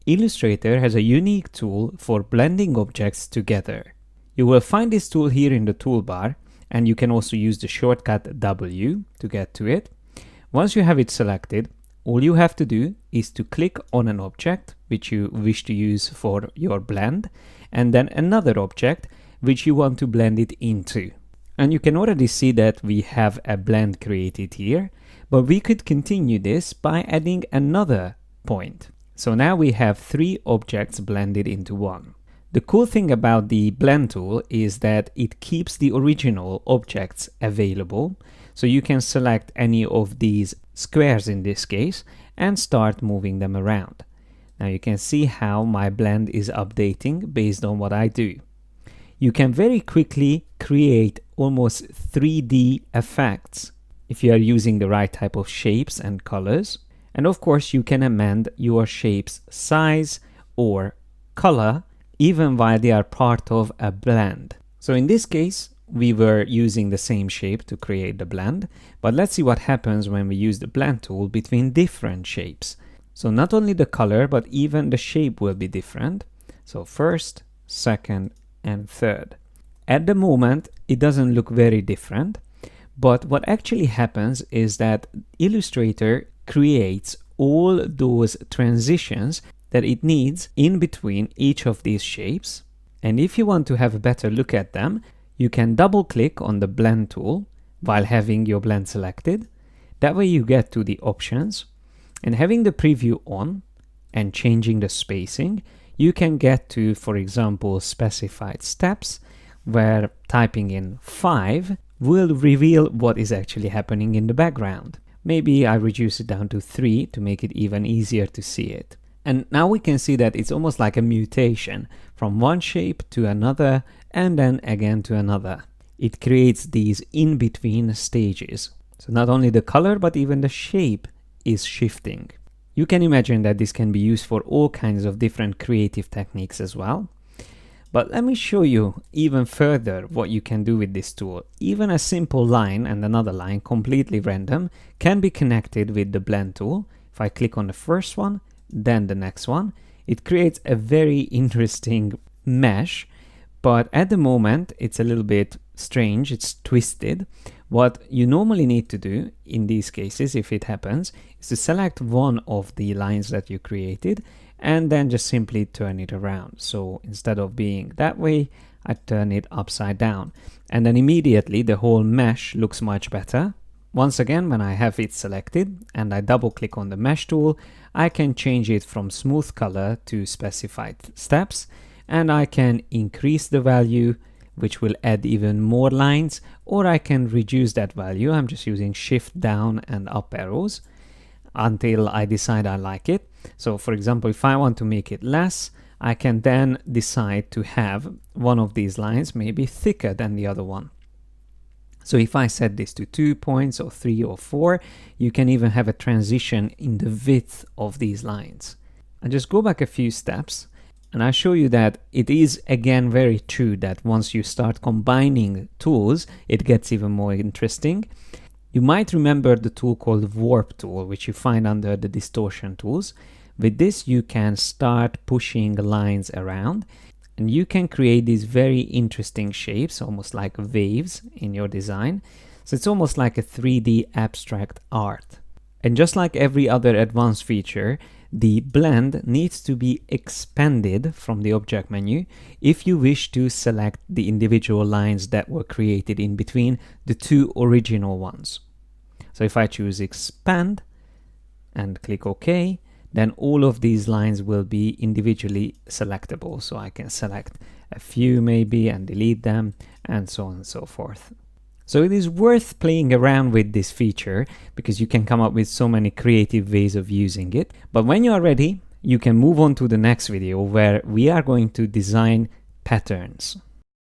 Illustrator has a unique tool for blending objects together. You will find this tool here in the toolbar, and you can also use the shortcut W to get to it. Once you have it selected, all you have to do is to click on an object which you wish to use for your blend, and then another object which you want to blend it into. And you can already see that we have a blend created here, but we could continue this by adding another point. So now we have 3 objects blended into one. The cool thing about the blend tool is that it keeps the original objects available, so you can select any of these squares in this case and start moving them around. Now you can see how my blend is updating based on what I do. You can very quickly create almost 3D effects if you are using the right type of shapes and colors. And of course, you can amend your shape's size or color even while they are part of a blend. So in this case, we were using the same shape to create the blend, but let's see what happens when we use the blend tool between different shapes. So not only the color, but even the shape will be different. So first, second, and third. At the moment, it doesn't look very different, but what actually happens is that Illustrator creates all those transitions that it needs in between each of these shapes. And if you want to have a better look at them, you can double click on the blend tool while having your blend selected. That way you get to the options, and having the preview on and changing the spacing, you can get to, for example, specified steps, where typing in 5 will reveal what is actually happening in the background. Maybe I reduce it down to 3 to make it even easier to see it. And now we can see that it's almost like a mutation from one shape to another and then again to another. It creates these in-between stages. So not only the color, but even the shape is shifting. You can imagine that this can be used for all kinds of different creative techniques as well. But let me show you even further what you can do with this tool. Even a simple line and another line, completely random, can be connected with the blend tool. If I click on the first one, then the next one, it creates a very interesting mesh, but at the moment it's a little bit strange, it's twisted. What you normally need to do in these cases, if it happens, is to select one of the lines that you created and then just simply turn it around. So instead of being that way, I turn it upside down, and then immediately the whole mesh looks much better. Once again, when I have it selected and I double click on the mesh tool, I can change it from smooth color to specified steps, and I can increase the value, which will add even more lines, or I can reduce that value. I'm just using shift down and up arrows until I decide I like it. So for example, if I want to make it less, I can then decide to have one of these lines maybe thicker than the other one. So if I set this to 2 points or 3 or 4, you can even have a transition in the width of these lines. I just go back a few steps and I show you that it is again very true that once you start combining tools, it gets even more interesting. You might remember the tool called Warp Tool, which you find under the distortion tools. With this, you can start pushing lines around, and you can create these very interesting shapes, almost like waves in your design. So it's almost like a 3D abstract art. And just like every other advanced feature, the blend needs to be expanded from the object menu if you wish to select the individual lines that were created in between the 2 original ones. So if I choose expand and click OK, then all of these lines will be individually selectable. So I can select a few maybe and delete them, and so on and so forth. So it is worth playing around with this feature because you can come up with so many creative ways of using it. But when you are ready, you can move on to the next video where we are going to design patterns.